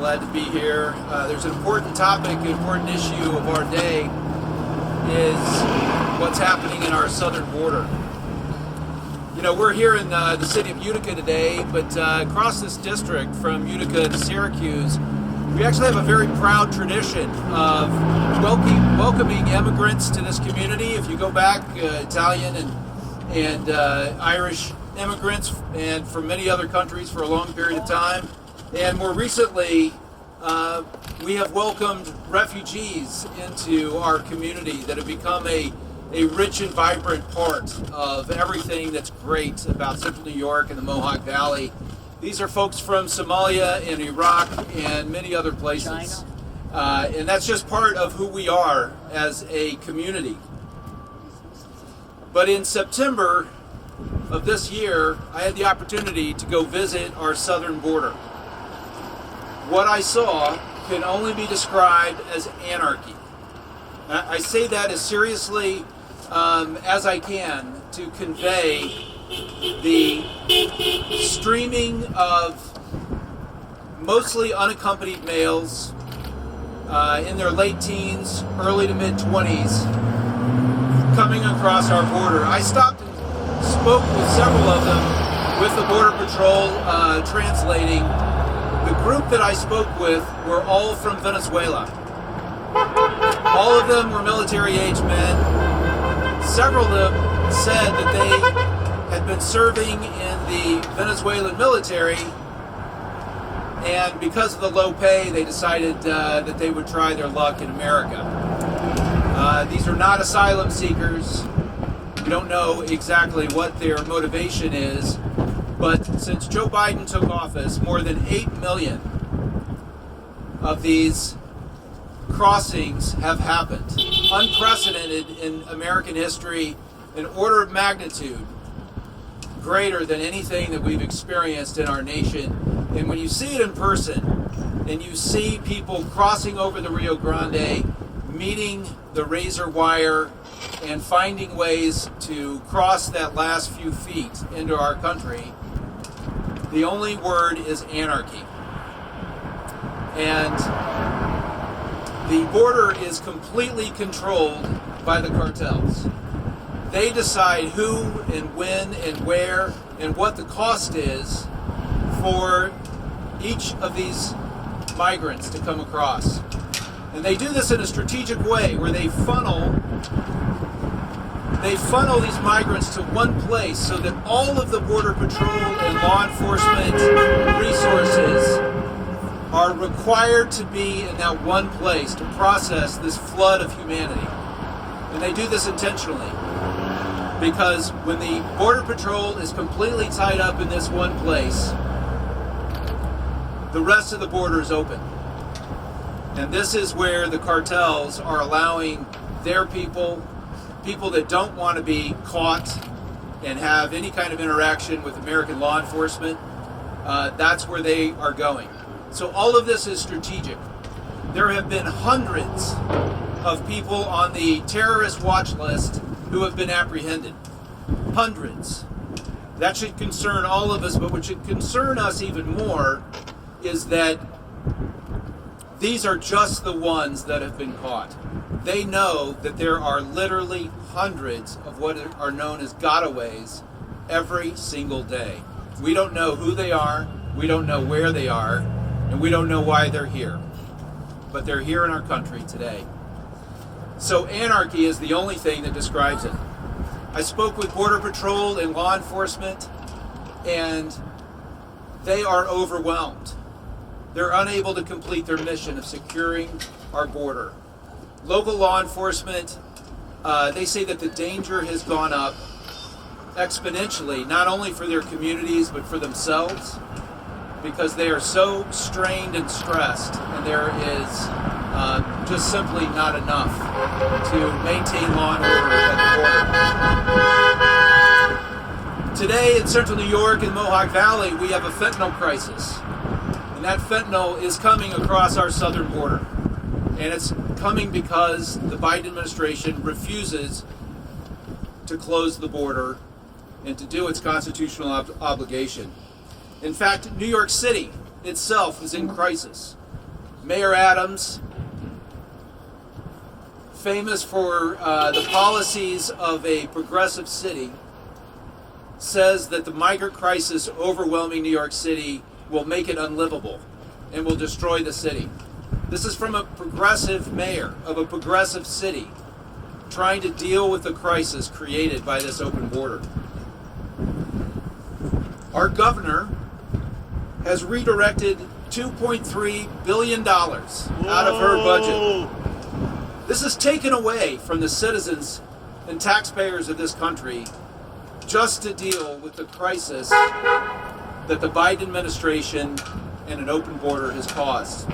Glad to be here. There's an important topic, an important issue of our day is what's happening in our southern border. You know, we're here in the city of Utica today, but across this district from Utica to Syracuse, we actually have a very proud tradition of welcoming immigrants to this community. If you go back, Italian and Irish immigrants, and from many other countries for a long period of time. And more recently, we have welcomed refugees into our community that have become a rich and vibrant part of everything that's great about Central New York and the Mohawk Valley. These are folks from Somalia and Iraq and many other places. And that's just part of who we are as a community. But in September of this year, I had the opportunity to go visit our southern border. What I saw can only be described as anarchy. I say that as seriously as I can to convey the streaming of mostly unaccompanied males in their late teens, early to mid-20s, coming across our border. I stopped and spoke with several of them with the Border Patrol translating. The group that I spoke with were all from Venezuela. All of them were military-age men. Several of them said that they had been serving in the Venezuelan military, and because of the low pay, they decided that they would try their luck in America. These are not asylum seekers. We don't know exactly what their motivation is, but since Joe Biden took office, more than 8 million of these crossings have happened. Unprecedented in American history, an order of magnitude greater than anything that we've experienced in our nation. And when you see it in person, and you see people crossing over the Rio Grande, meeting the razor wire, and finding ways to cross that last few feet into our country, the only word is anarchy. And the border is completely controlled by the cartels. They decide who and when and where and what the cost is for each of these migrants to come across. And they do this in a strategic way where they funnel these migrants to one place so that all of the Border Patrol and law enforcement resources are required to be in that one place to process this flood of humanity. And they do this intentionally, because when the Border Patrol is completely tied up in this one place, the rest of the border is open. And this is where the cartels are allowing their people that don't want to be caught and have any kind of interaction with American law enforcement, that's where they are going. So all of this is strategic. There have been hundreds of people on the terrorist watch list who have been apprehended. Hundreds. That should concern all of us, but what should concern us even more is that these are just the ones that have been caught. They know that there are literally hundreds of what are known as gotaways every single day. We don't know who they are, we don't know where they are, and we don't know why they're here. But they're here in our country today. So anarchy is the only thing that describes it. I spoke with Border Patrol and law enforcement, and they are overwhelmed. They're unable to complete their mission of securing our border. Local law enforcement, they say that the danger has gone up exponentially, not only for their communities, but for themselves, because they are so strained and stressed, and there is just simply not enough to maintain law and order at the border. Today in Central New York and Mohawk Valley, we have a fentanyl crisis. And that fentanyl is coming across our southern border. And it's coming because the Biden administration refuses to close the border and to do its constitutional obligation. In fact, New York City itself is in crisis. Mayor Adams, famous for the policies of a progressive city, says that the migrant crisis overwhelming New York City will make it unlivable and will destroy the city. This is from a progressive mayor of a progressive city trying to deal with the crisis created by this open border. Our governor has redirected $2.3 billion out of her budget. This is taken away from the citizens and taxpayers of this country just to deal with the crisis that the Biden administration and an open border has caused.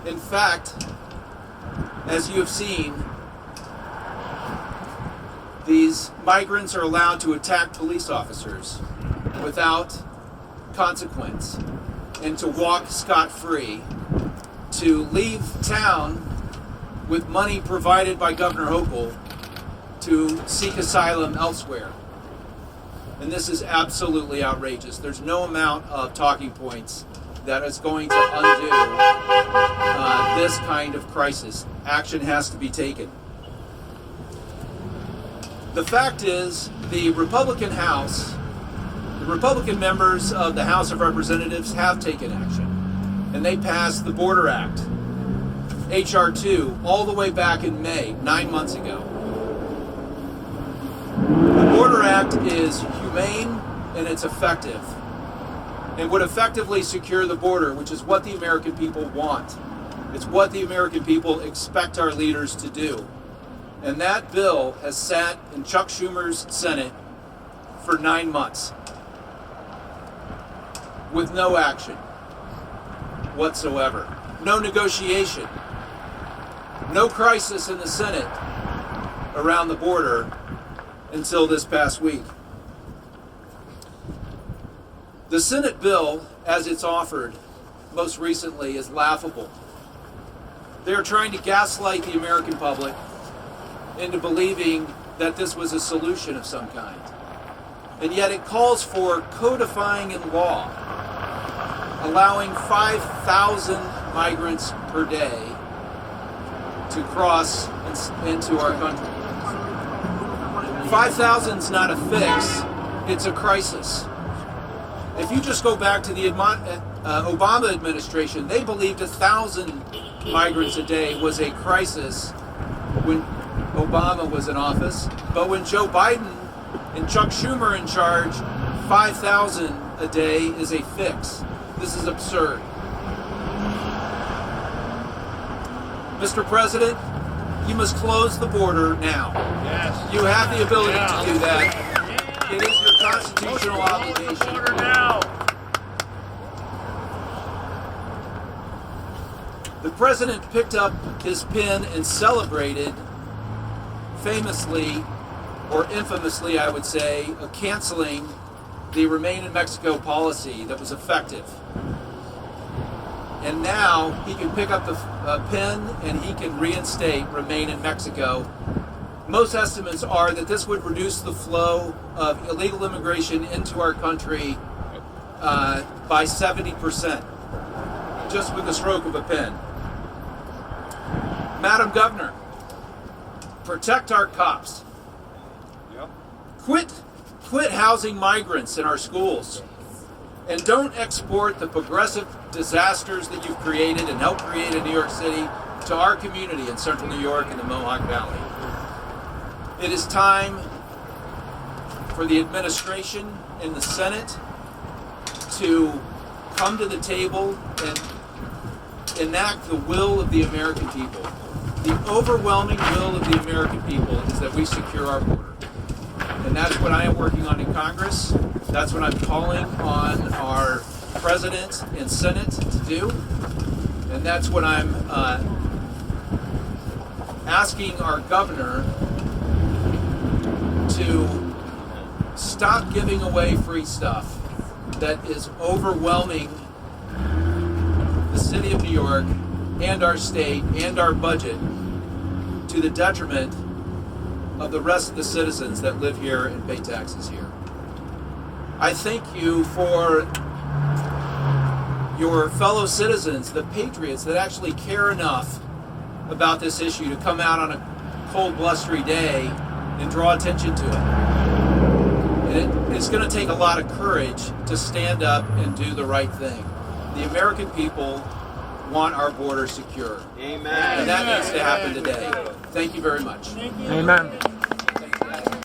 In fact, as you have seen, these migrants are allowed to attack police officers without consequence and to walk scot-free, to leave town with money provided by Governor Hochul to seek asylum elsewhere. And this is absolutely outrageous. There's no amount of talking points that is going to undo this kind of crisis. Action has to be taken. The fact is, the Republican House, the Republican members of the House of Representatives have taken action. And they passed the Border Act, H.R. 2, all the way back in May, 9 months ago. The Border Act is humane and it's effective. It would effectively secure the border, which is what the American people want. It's what the American people expect our leaders to do. And that bill has sat in Chuck Schumer's Senate for 9 months with no action whatsoever. No negotiation. No crisis in the Senate around the border until this past week. The Senate bill, as it's offered most recently, is laughable. They're trying to gaslight the American public into believing that this was a solution of some kind. And yet it calls for codifying in law, allowing 5,000 migrants per day to cross into our country. 5,000 is not a fix, it's a crisis. If you just go back to the Obama administration, they believed 1,000 migrants a day was a crisis when Obama was in office. But when Joe Biden and Chuck Schumer are in charge, 5,000 a day is a fix. This is absurd. Mr. President, you must close the border now. Yes. You have the ability to do that. It is your constitutional obligation. Order now. The president picked up his pen and celebrated, famously, or infamously, I would say, canceling the Remain in Mexico policy that was effective. And now he can pick up the pen and he can reinstate Remain in Mexico. Most estimates are that this would reduce the flow of illegal immigration into our country by 70%, just with the stroke of a pen. Madam Governor, protect our cops. Yep. Quit housing migrants in our schools. And don't export the progressive disasters that you've created and helped create in New York City to our community in central New York and the Mohawk Valley. It is time for the administration and the Senate to come to the table and enact the will of the American people. The overwhelming will of the American people is that we secure our border. And that's what I am working on in Congress. That's what I'm calling on our President and Senate to do. And that's what I'm asking our governor to stop giving away free stuff that is overwhelming the city of New York and our state and our budget to the detriment of the rest of the citizens that live here and pay taxes here. I thank you for your fellow citizens, the patriots that actually care enough about this issue to come out on a cold, blustery day and draw attention to it. And it's going to take a lot of courage to stand up and do the right thing. The American people want our border secure. Amen. And that needs to happen today. Thank you very much. Amen.